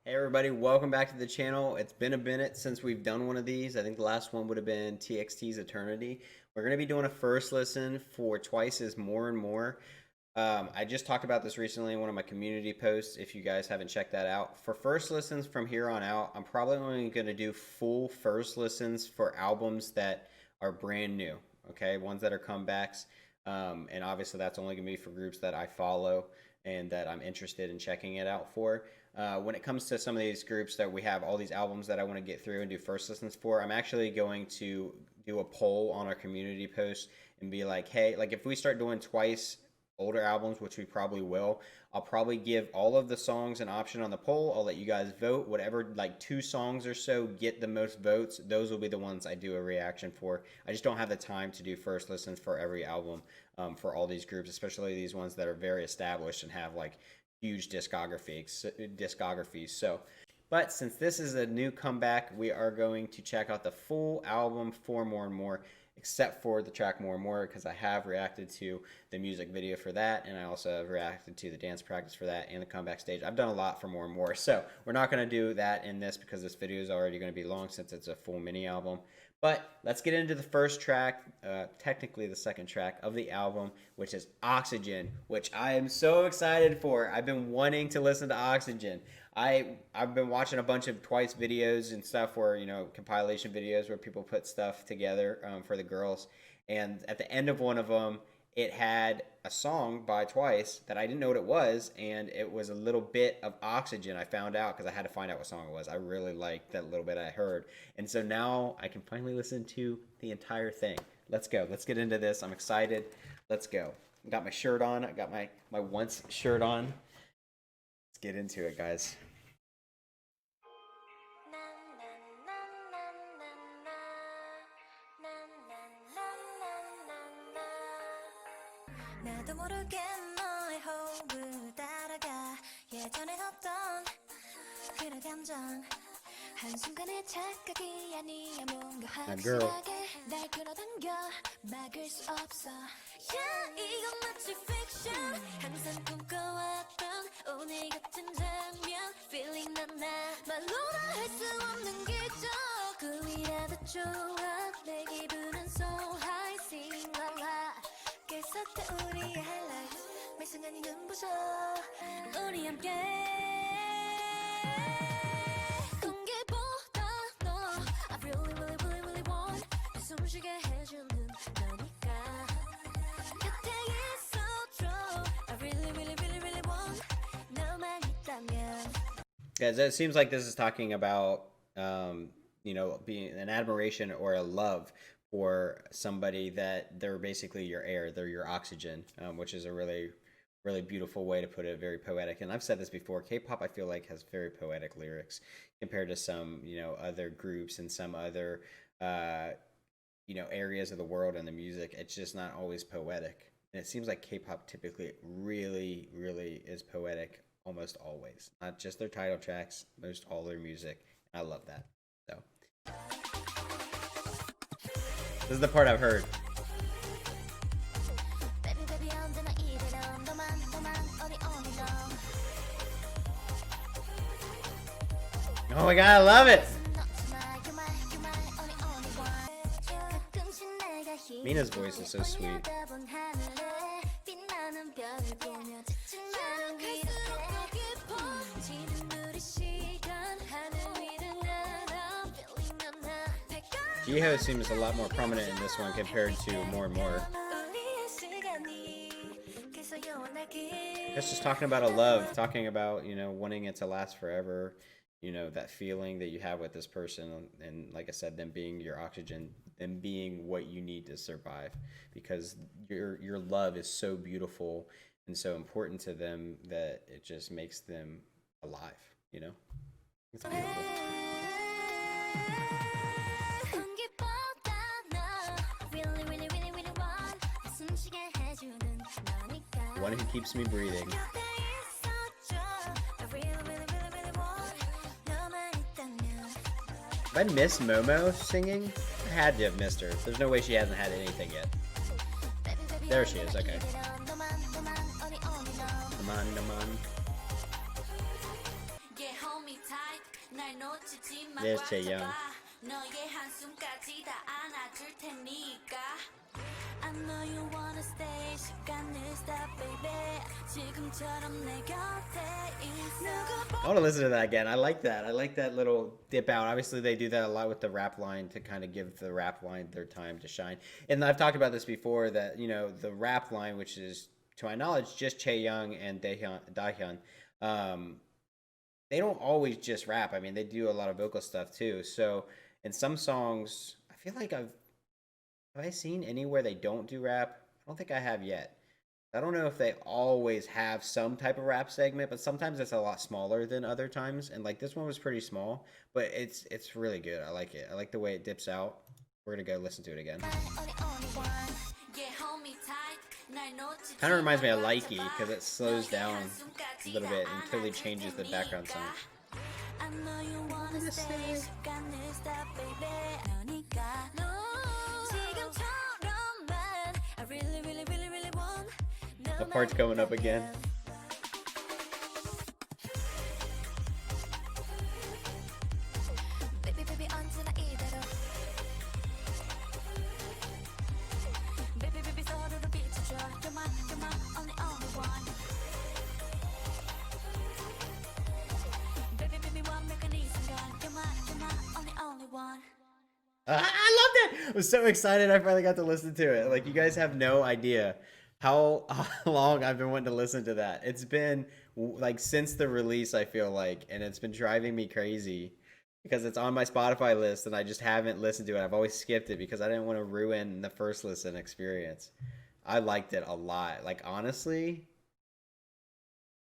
Hey everybody, welcome back to the channel. It's been a minute since we've done one of these. I think the last one would have been TXT's Eternity. We're going to be doing a first listen for Twice's More and More. I just talked about this recently in one of my community posts, if you guys haven't checked that out. For first listens from here on out, I'm probably only going to do full first listens for albums that are brand new, okay? Ones that are comebacks. And obviously that's only going to be for groups that I follow and that I'm interested in checking it out for. When it comes to some of these groups that we have all these albums that I want to get through and do first listens for, I'm actually going to do a poll on our community post and be like, hey, like if we start doing Twice older albums, which we probably will, I'll probably give all of the songs an option on the poll. I'll let you guys vote. Whatever, like 2 songs or so get the most votes, those will be the ones I do a reaction for. I just don't have the time to do first listens for every album for all these groups, especially these ones that are very established and have like huge discographies. So, but since this is a new comeback, we are going to check out the full album for More and More, except for the track More and More, because I have reacted to the music video for that, and I also have reacted to the dance practice for that and the comeback stage. I've done a lot for More and More, so we're not going to do that in this because this video is already going to be long since it's a full mini album. But let's get into the first track, technically the second track of the album, which is Oxygen, which I am so excited for. I've been wanting to listen to Oxygen. I've been watching a bunch of Twice videos and stuff where, you know, compilation videos where people put stuff together for the girls. And at the end of one of them, it had a song by Twice that I didn't know what it was, and it was a little bit of Oxygen. I found out because I had to find out what song it was. I really liked that little bit I heard. And so now I can finally listen to the entire thing. Let's go. Let's get into this. I'm excited. Let's go. I got my shirt on. I got my Once shirt on. Let's get into it, guys. 나도 모르게 너의 호흡을 따라가 예전에 없던 그런 감정 한순간의 착각이 아니야 뭔가 확실하게 날 끌어당겨 막을 수 없어 Yeah 이건 마치 fiction 항상 꿈꿔왔던 오늘 같은 장면 Feeling 난나 말로는 할 수 없는 기적 그 위라도 좋아 내 기분은 so high Sing la la 깨끗한 우리의 highlight 매 순간이 눈부셔 우리 함께 공기보다 너 I really really really really want 숨쉬게 해주는 너니까 곁에 있어줘 I really really really really want 너만 있다면. Guys, it seems like this is talking about you know, being an admiration or a love for somebody that they're basically your air, they're your oxygen, which is a really, really beautiful way to put it, very poetic. And I've said this before, K-pop I feel like has very poetic lyrics compared to some, you know, other groups and some other, you know, areas of the world and the music. It's just not always poetic. And it seems like K-pop typically really, really is poetic almost always. Not just their title tracks, most all their music. I love that. So. This is the part I've heard. Oh my god, I love it! Mina's voice is so sweet. Jiho seems a lot more prominent in this one compared to More and More. It's just talking about a love, talking about, you know, wanting it to last forever, you know, that feeling that you have with this person, and like I said, them being your oxygen, them being what you need to survive, because your love is so beautiful and so important to them that it just makes them alive, you know? It's beautiful. One who keeps me breathing. Have I missed Momo singing? I had to have missed her. There's no way she hasn't had anything yet. There she is, okay. Come on, come on. There's Taeyoung. I know you wanna stay 시간을 stop baby 지금처럼 내 곁에 있어 I want to listen to that again. I like that. I like that little dip out. Obviously, they do that a lot with the rap line to kind of give the rap line their time to shine. And I've talked about this before that, you know, the rap line, which is, to my knowledge, just Chaeyoung and Dahyun, they don't always just rap. I mean, they do a lot of vocal stuff too. So in some songs, I feel like have I seen anywhere they don't do rap? I don't think I have yet. I don't know if they always have some type of rap segment, but sometimes it's a lot smaller than other times. And like this one was pretty small, but it's really good. I like it. I like the way it dips out. We're gonna go listen to it again. Kind of reminds me of Likey because it slows down a little bit until he changes the background sound. The part's coming up again. I loved it! I was so excited I finally got to listen to it. Like, you guys have no idea how long I've been wanting to listen to that. It's been, like, since the release, I feel like, and it's been driving me crazy because it's on my Spotify list and I just haven't listened to it. I've always skipped it because I didn't want to ruin the first listen experience. I liked it a lot. Like, honestly,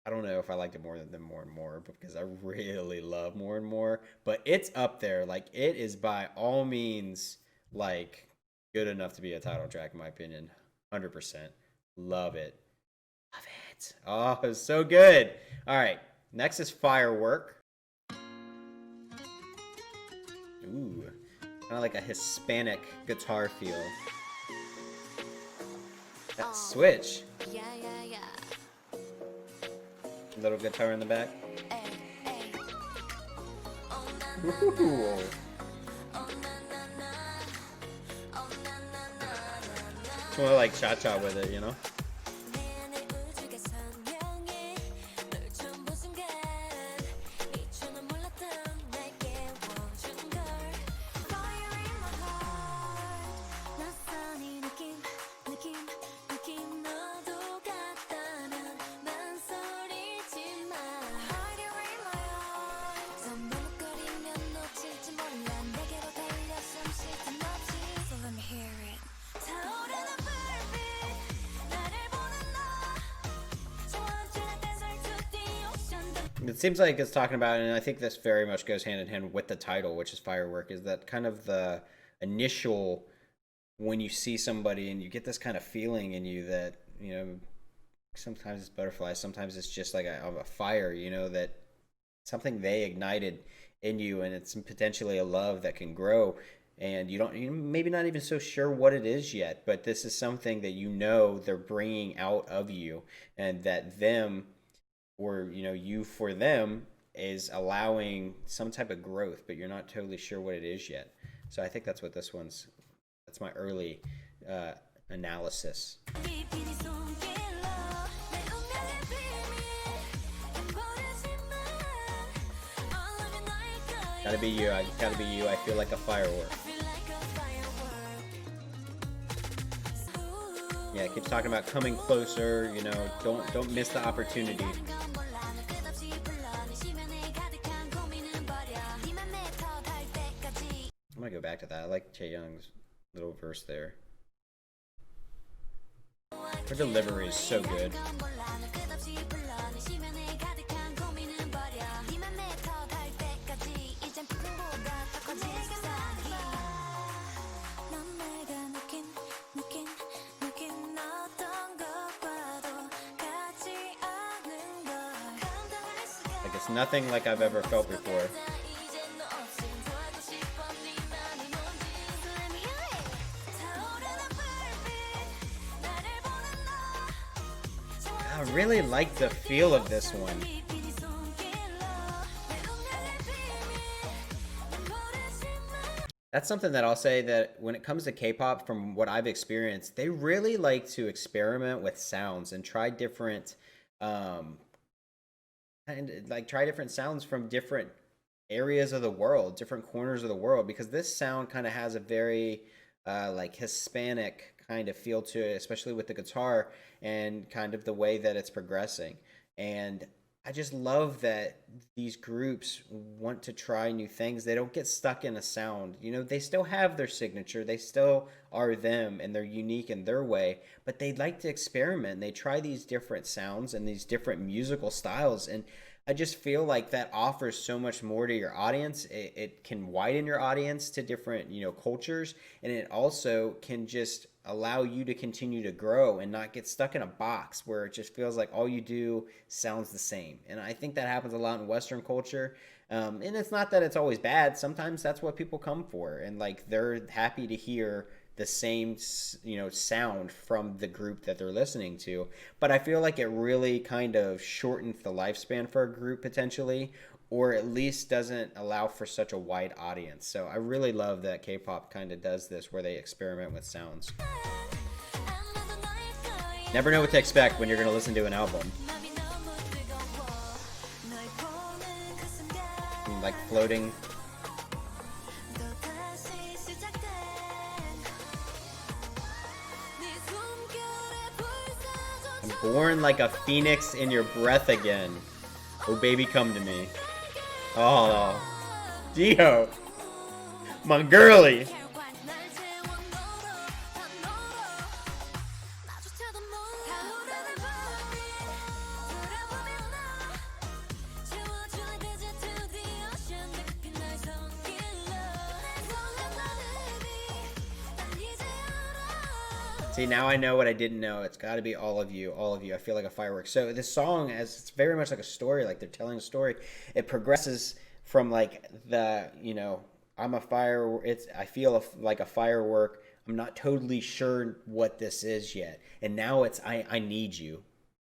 I don't know if I liked it more than More and More because I really love More and More, but it's up there. Like, it is by all means, like, good enough to be a title track in my opinion. 100%. Love it. Love it. Oh, it's so good. All right. Next is Firework. Ooh. Kind of like a Hispanic guitar feel. That switch. Yeah. Little guitar in the back. Ooh. It's more like cha-cha with it, you know? It seems like it's talking about, and I think this very much goes hand in hand with the title, which is Firework, is that kind of the initial, when you see somebody and you get this kind of feeling in you that, you know, sometimes it's butterflies, sometimes it's just like a fire, you know, that something they ignited in you, and it's potentially a love that can grow, and you're maybe not even so sure what it is yet, but this is something that you know they're bringing out of you, and that them, or, you know, you for them, is allowing some type of growth, but you're not totally sure what it is yet. So I think that's what this one's, that's my early analysis. Gotta be you, gotta be you, I feel like a firework. Yeah, it keeps talking about coming closer, you know, don't miss the opportunity. I'm gonna go back to that. I like Chaeyoung's little verse there. Her delivery is so good. Like, it's nothing like I've ever felt before. I really like the feel of this one. That's something that I'll say that when it comes to K-pop, from what I've experienced, they really like to experiment with sounds and try different, um, and like try different sounds from different areas of the world, different corners of the world, because this sound kind of has a very like Hispanic kind of feel to it, especially with the guitar and kind of the way that it's progressing. And I just love that these groups want to try new things. They don't get stuck in a sound. You know, they still have their signature. They still are them and they're unique in their way, but they like to experiment. They try these different sounds and these different musical styles. And I just feel like that offers so much more to your audience. It can widen your audience to different, you know, cultures, and it also can just allow you to continue to grow and not get stuck in a box where it just feels like all you do sounds the same. And I think that happens a lot in Western culture. And it's not that it's always bad. Sometimes that's what people come for, and like they're happy to hear the same, you know, sound from the group that they're listening to. But I feel like it really kind of shortens the lifespan for a group potentially, or at least doesn't allow for such a wide audience. So I really love that K-pop kind of does this where they experiment with sounds. Never know what to expect when you're going to listen to an album. Like floating. I'm born like a phoenix in your breath again. Oh baby, come to me. Oh, Dio, my girly. See, now I know what I didn't know. It's got to be all of you, all of you. I feel like a firework. So this song, as it's very much like a story, like they're telling a story. It progresses from like the, you know, I'm a fire. I feel like a firework. I'm not totally sure what this is yet, and now it's I need you.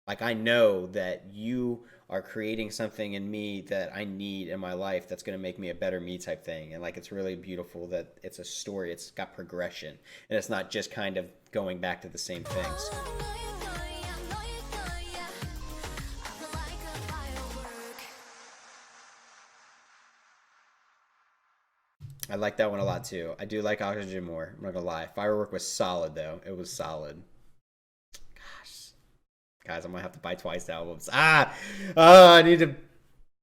Like I know that you are creating something in me that I need in my life that's going to make me a better me type thing. And like it's really beautiful that it's a story. It's got progression and it's not just kind of going back to the same things. I like that one a lot too. I do like Oxygen more. I'm not gonna lie. Firework was solid though. It was solid. Guys, I'm gonna have to buy twice albums. I need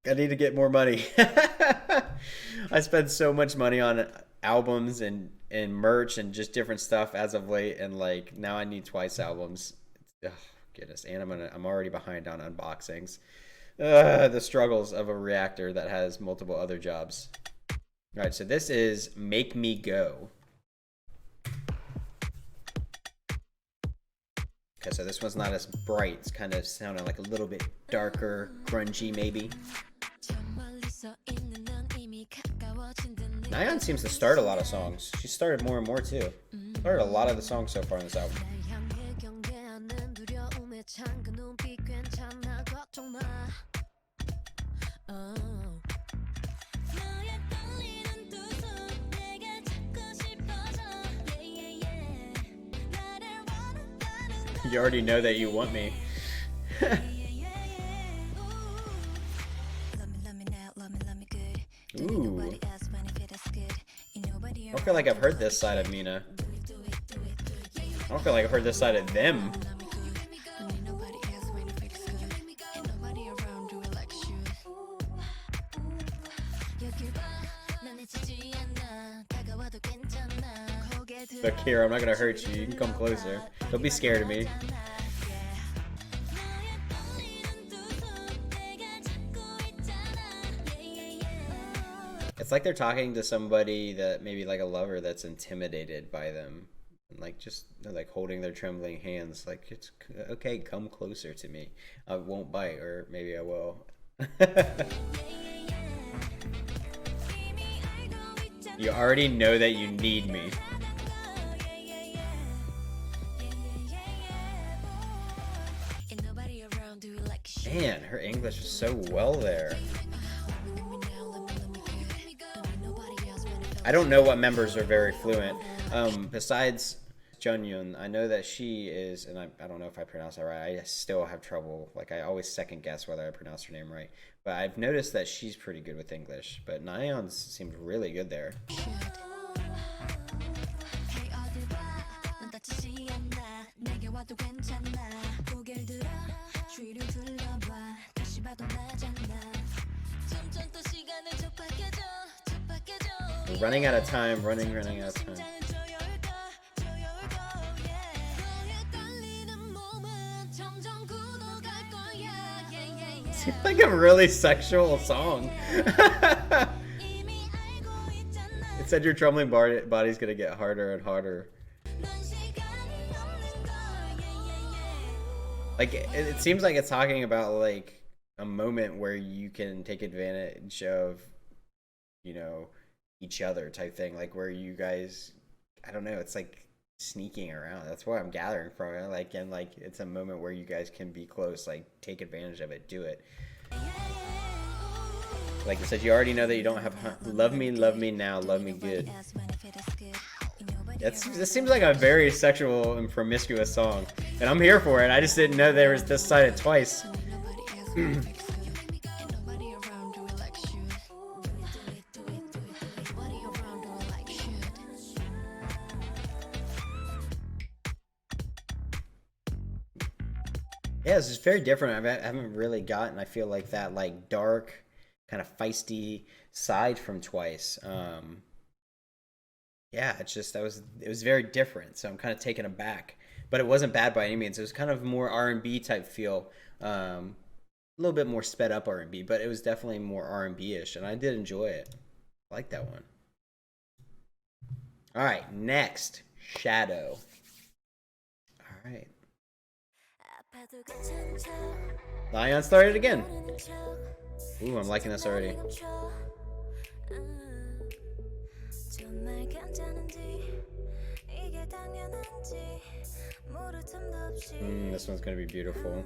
to get more money. I spend so much money on albums and merch and just different stuff as of late, and like now I need twice albums. Oh, goodness, and I'm already behind on unboxings. The struggles of a reactor that has multiple other jobs. All right, so this is "Make Me Go." Okay, so this one's not as bright. It's kind of sounding like a little bit darker, grungy maybe. Nayeon seems to start a lot of songs. She started more and more too. Started a lot of the songs so far in this album. You already know that you want me. Ooh. I don't feel like I've heard this side of Mina. I don't feel like I've heard this side of them. Look here, I'm not gonna hurt you. You can come closer. Don't be scared of me. It's like they're talking to somebody that maybe like a lover that's intimidated by them. And like just like holding their trembling hands. Like, it's okay, come closer to me. I won't bite, or maybe I will. You already know that you need me. Man, her English is so well there. I don't know what members are very fluent. Besides Jungyoon, I know that she is, and I don't know if I pronounce that right. I still have trouble. Like I always second guess whether I pronounce her name right. But I've noticed that she's pretty good with English. But Nayeon seemed really good there. We're running out of time. Running out of time. It's like a really sexual song. It said your trembling body's gonna get harder and harder. Like it seems like it's talking about like a moment where you can take advantage of, you know, each other type thing. Like where you guys, I don't know. It's like sneaking around. That's what I'm gathering from it. Like, and like it's a moment where you guys can be close. Like take advantage of it. Do it. Like it says, you already know that you don't have love me now, love me good. This seems like a very sexual and promiscuous song, and I'm here for it. I just didn't know there was this side of Twice. Yeah, this is very different. I haven't really gotten, I feel like, that like dark, kind of feisty side from Twice. Yeah, it's just it was very different. So I'm kind of taken aback, but it wasn't bad by any means. It was kind of more R&B type feel, a little bit more sped up R&B, but it was definitely more R&B ish, and I did enjoy it. I like that one. All right, next, Shadow. All right. Lion started again. Ooh, I'm liking this already. This one's gonna be beautiful.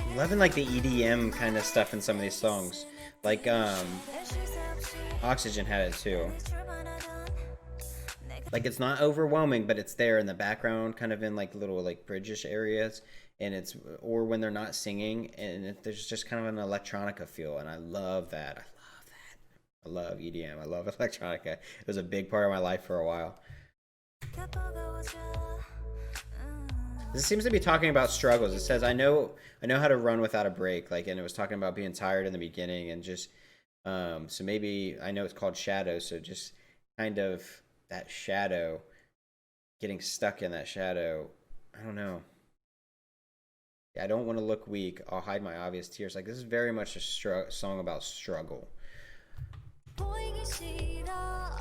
I'm loving like the EDM kind of stuff in some of these songs. Like Oxygen had it too. Like it's not overwhelming, but it's there in the background, kind of in like little like bridge-ish areas, and it's or when they're not singing, and there's just kind of an electronica feel, and I love that. I love EDM. I love electronica. It was a big part of my life for a while. This seems to be talking about struggles. It says, I know how to run without a break. Like, and it was talking about being tired in the beginning and just, so maybe, I know it's called shadow. So just kind of that shadow, getting stuck in that shadow. I don't know. I don't want to look weak. I'll hide my obvious tears. Like, this is very much a song about struggle.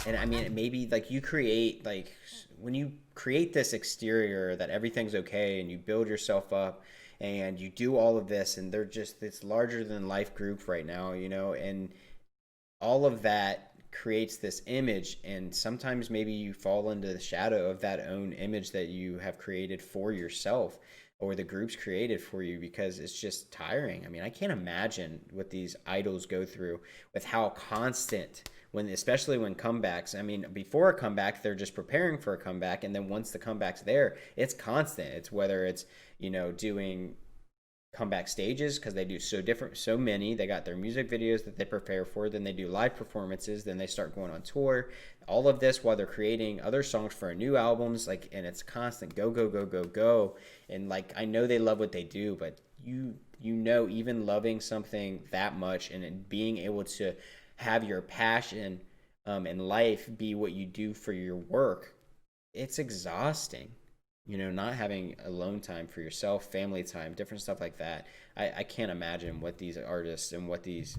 And I mean, maybe like you create, like when you create this exterior that everything's okay and you build yourself up and you do all of this, and they're just this larger than life group right now, you know, and all of that creates this image, and sometimes maybe you fall into the shadow of that own image that you have created for yourself or the group's created for you, because it's just tiring. I mean, I can't imagine what these idols go through with how constant, when especially when comebacks. I mean, before a comeback, they're just preparing for a comeback, and then once the comeback's there, it's constant. It's whether it's, you know, doing comeback stages, because they do so many. They got their music videos that they prepare for, then they do live performances, then they start going on tour. All of this while they're creating other songs for new albums, like, and it's constant go. And like, I know they love what they do, but you know, even loving something that much and being able to have your passion in life be what you do for your work, it's exhausting. you know, not having alone time for yourself, family time, different stuff like that. I can't imagine what these artists and what these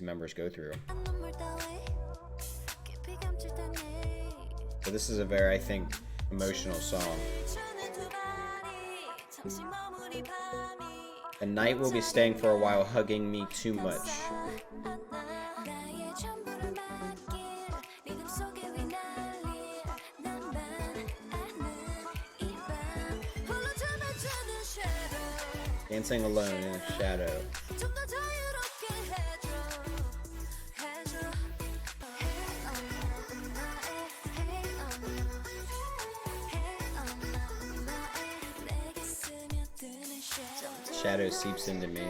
members go through. So this is a very, I think, emotional song. The night will be staying for a while, hugging me too much. Dancing alone in a shadow. Shadow seeps into me.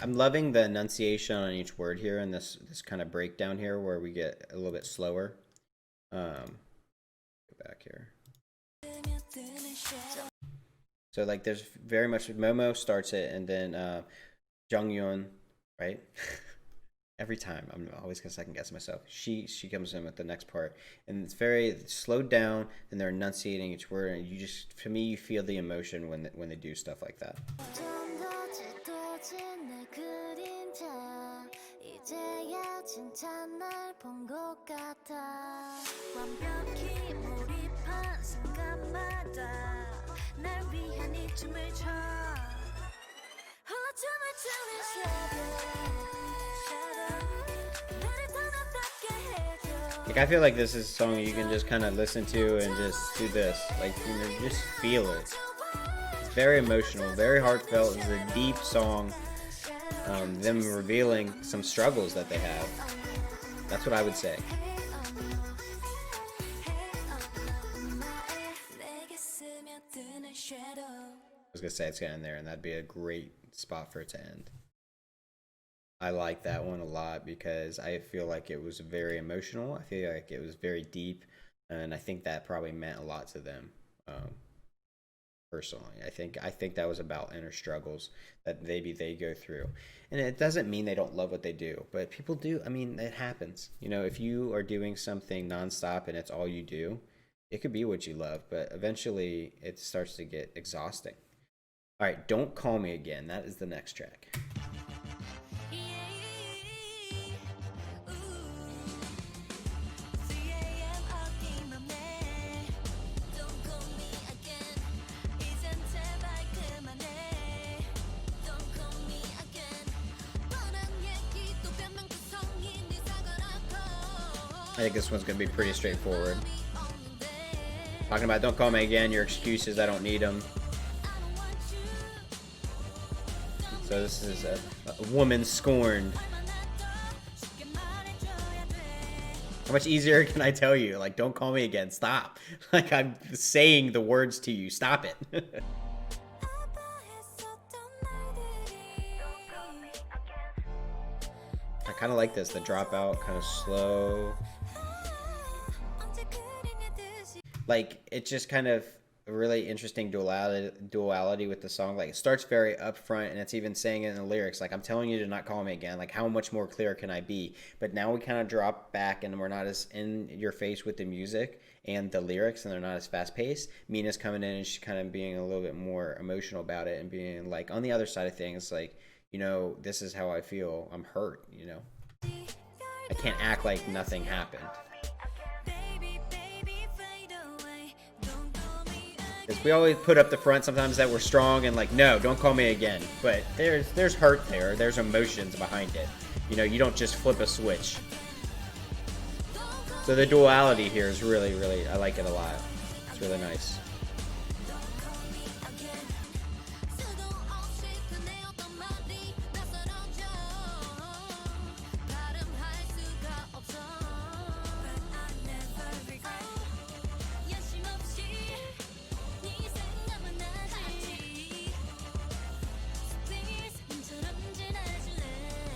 I'm loving the enunciation on each word here and this kind of breakdown here where we get a little bit slower. Go back here. So like there's very much Momo starts it and then Junghyun, right? Every time I'm always gonna second guess myself. She comes in with the next part and it's very slowed down and they're enunciating each word and you just, to me, you feel the emotion when they do stuff like that. Like I feel like this is a song you can just kind of listen to and just do this, like, you know, just feel it. It's very emotional, very heartfelt. It's a deep song. Them revealing some struggles that they have. That's what I would say. I was gonna say it's gonna end there, and that'd be a great spot for it to end. I like that one a lot because I feel like it was very emotional. I feel like it was very deep, and I think that probably meant a lot to them. Personally, I think that was about inner struggles that maybe they go through, and it doesn't mean they don't love what they do, but people do. I mean, it happens. You know, if you are doing something nonstop and it's all you do, it could be what you love, but eventually it starts to get exhausting. All right, Don't Call Me Again. That is the next track. I think this one's going to be pretty straightforward. Talking about don't call me again, your excuses, I don't need them. So this is a woman scorned. How much easier can I tell you? Like, don't call me again, stop. Like, I'm saying the words to you, stop it. I kind of like this, the dropout, kind of slow. Like, it's just kind of a really interesting duality with the song. Like, it starts very upfront, and it's even saying it in the lyrics, like, I'm telling you to not call me again. Like, how much more clear can I be? But now we kind of drop back, and we're not as in your face with the music and the lyrics, and they're not as fast paced. Mina's coming in, and she's kind of being a little bit more emotional about it, and being like, on the other side of things, like, you know, this is how I feel. I'm hurt, you know. I can't act like nothing happened. Because we always put up the front sometimes that we're strong and like, no, don't call me again. But there's hurt there. There's emotions behind it. You know, you don't just flip a switch. So the duality here is really, really, I like it a lot. It's really nice.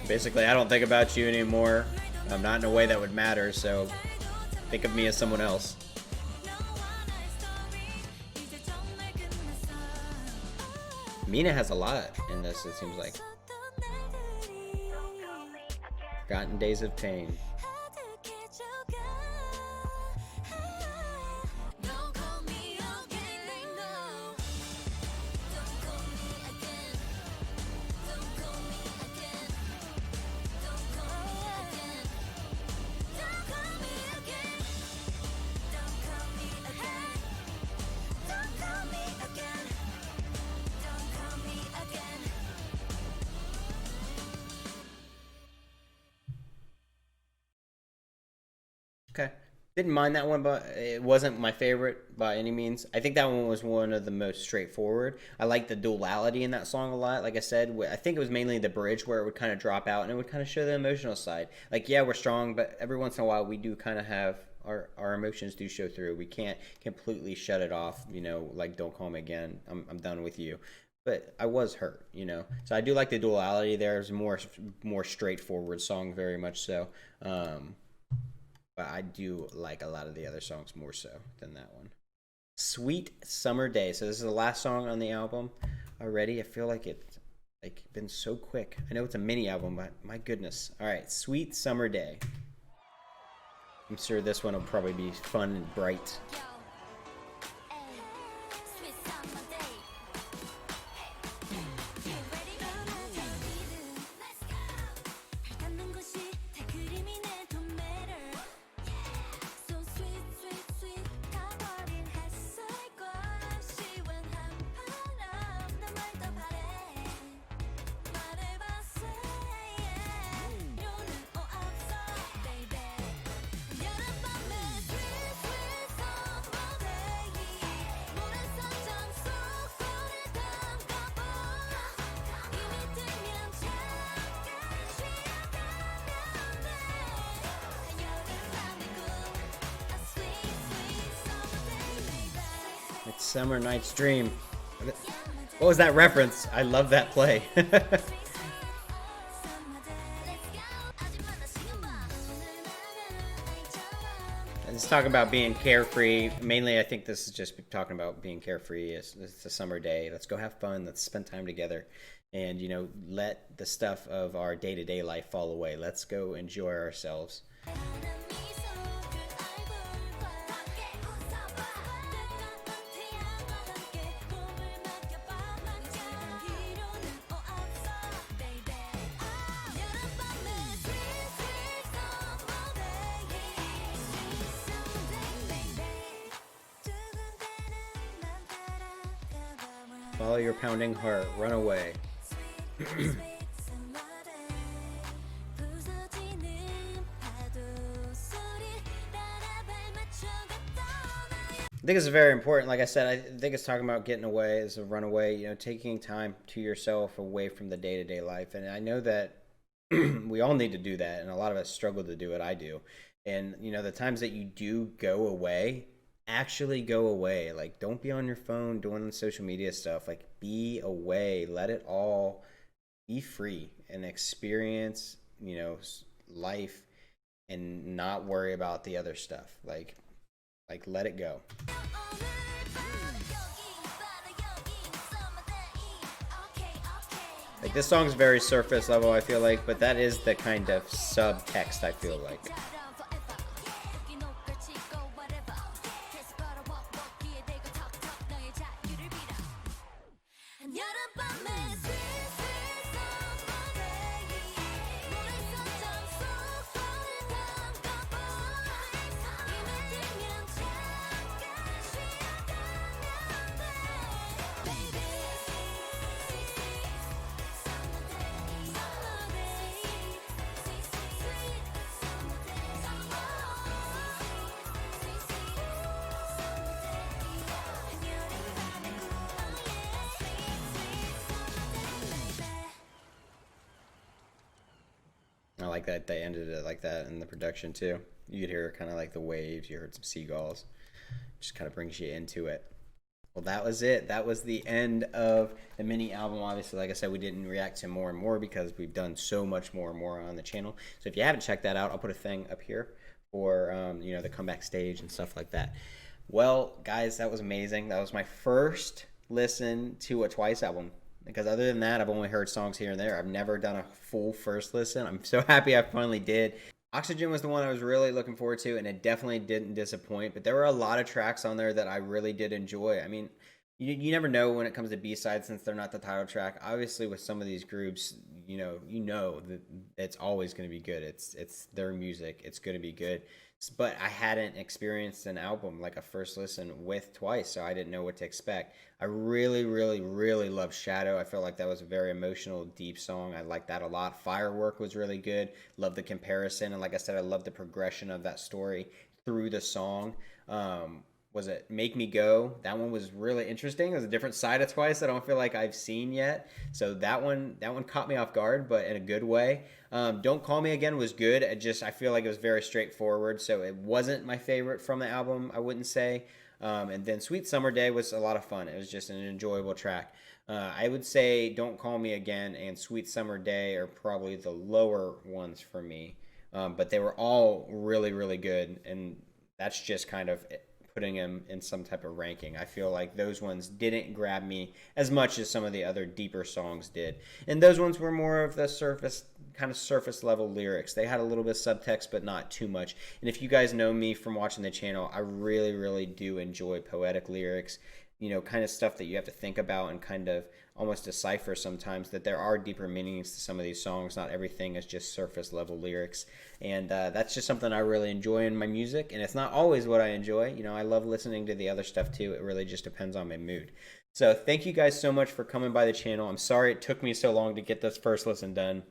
Basically, I don't think about you anymore. I'm not in a way that would matter, so think of me as someone else. Mina has a lot in this, it seems like. Forgotten Days of Pain. Okay. Didn't mind that one, but it wasn't my favorite by any means. I think that one was one of the most straightforward. I like the duality in that song a lot. Like I said, I think it was mainly the bridge where it would kind of drop out and it would kind of show the emotional side. Like, yeah, we're strong, but every once in a while we do kind of have our emotions do show through. We can't completely shut it off, like Don't Call Me Again. I'm done with you. But I was hurt. So I do like the duality there. It's a more straightforward song, very much so. But I do like a lot of the other songs more so than that one. Sweet Summer Day. So this is the last song on the album already. I feel like it's been so quick. I know it's a mini album, but my goodness. All right, Sweet Summer Day. I'm sure this one will probably be fun and bright. It's Summer Night's Dream. What was that reference? I love that play. It's talking about being carefree. Mainly, I think this is just talking about being carefree. It's a summer day. Let's go have fun. Let's spend time together. And, let the stuff of our day-to-day life fall away. Let's go enjoy ourselves. Follow your pounding heart. Run away. I think it's very important. Like I said, I think it's talking about getting away, as a runaway, taking time to yourself away from the day-to-day life. And I know that we all need to do that, and a lot of us struggle to do it. I do. And, the times that you do go away, actually go away. Like, don't be on your phone doing social media stuff. Like, be away. Let it all be free and experience, life and not worry about the other stuff. Like let it go. Like, this song's very surface level, I feel like, but that is the kind of subtext, I feel like. I like that they ended it like that in the production too. You could hear kind of like the waves. You heard some seagulls. Just kind of brings you into it. Well, that was it. That was the end of the mini album. Obviously, like I said, we didn't react to more and more because we've done so much more and more on the channel. So if you haven't checked that out, I'll put a thing up here for the comeback stage and stuff like that. Well, guys, that was amazing. That was my first listen to a Twice album. because other than that, I've only heard songs here and there. I've never done a full first listen. I'm so happy I finally did. Oxygen was the one I was really looking forward to, and it definitely didn't disappoint. But there were a lot of tracks on there that I really did enjoy. I mean, you never know when it comes to B-sides since they're not the title track. Obviously, with some of these groups, you know that it's always going to be good. It's their music. It's going to be good. But I hadn't experienced an album like a first listen with Twice, so I didn't know what to expect. I really, really, really love Shadow. I felt like that was a very emotional, deep song. I like that a lot. Firework was really good. Love the comparison, and like I said, I love the progression of that story through the song. Was it Make Me Go? That one was really interesting. It was a different side of Twice I don't feel like I've seen yet. So that one caught me off guard, but in a good way. Don't Call Me Again was good. I feel like it was very straightforward. So it wasn't my favorite from the album, I wouldn't say. And then Sweet Summer Day was a lot of fun. It was just an enjoyable track. I would say Don't Call Me Again and Sweet Summer Day are probably the lower ones for me. But they were all really, really good. And that's just kind of putting them in some type of ranking. I feel like those ones didn't grab me as much as some of the other deeper songs did. And those ones were more of the surface level lyrics. They had a little bit of subtext, but not too much. And if you guys know me from watching the channel, I really, really do enjoy poetic lyrics, kind of stuff that you have to think about and kind of almost decipher sometimes, that there are deeper meanings to some of these songs. Not everything is just surface level lyrics. And that's just something I really enjoy in my music. And it's not always what I enjoy. I love listening to the other stuff too. It really just depends on my mood. So thank you guys so much for coming by the channel. I'm sorry it took me so long to get this first listen done.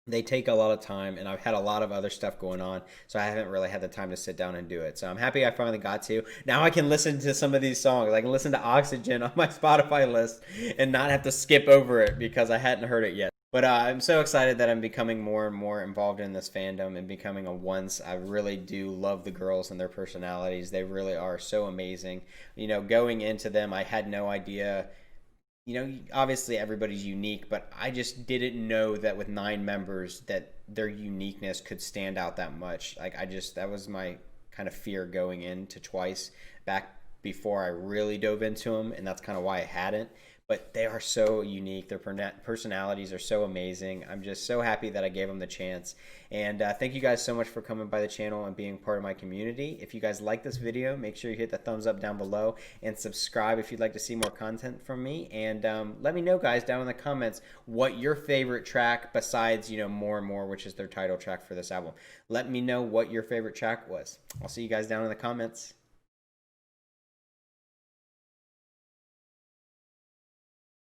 They take a lot of time, and I've had a lot of other stuff going on, so I haven't really had the time to sit down and do it. So I'm happy I finally got to. Now I can listen to some of these songs. I can listen to Oxygen on my Spotify list and not have to skip over it because I hadn't heard it yet. But I'm so excited that I'm becoming more and more involved in this fandom and becoming a once. I really do love the girls and their personalities. They really are so amazing. Going into them, I had no idea. Obviously everybody's unique, but I just didn't know that with 9 members that their uniqueness could stand out that much. That was my kind of fear going into Twice back before I really dove into them, and that's kind of why I hadn't. But they are so unique. Their personalities are so amazing. I'm just so happy that I gave them the chance. And thank you guys so much for coming by the channel and being part of my community. If you guys like this video, make sure you hit the thumbs up down below and subscribe if you'd like to see more content from me. And let me know, guys, down in the comments what your favorite track besides, More and More, which is their title track for this album. Let me know what your favorite track was. I'll see you guys down in the comments.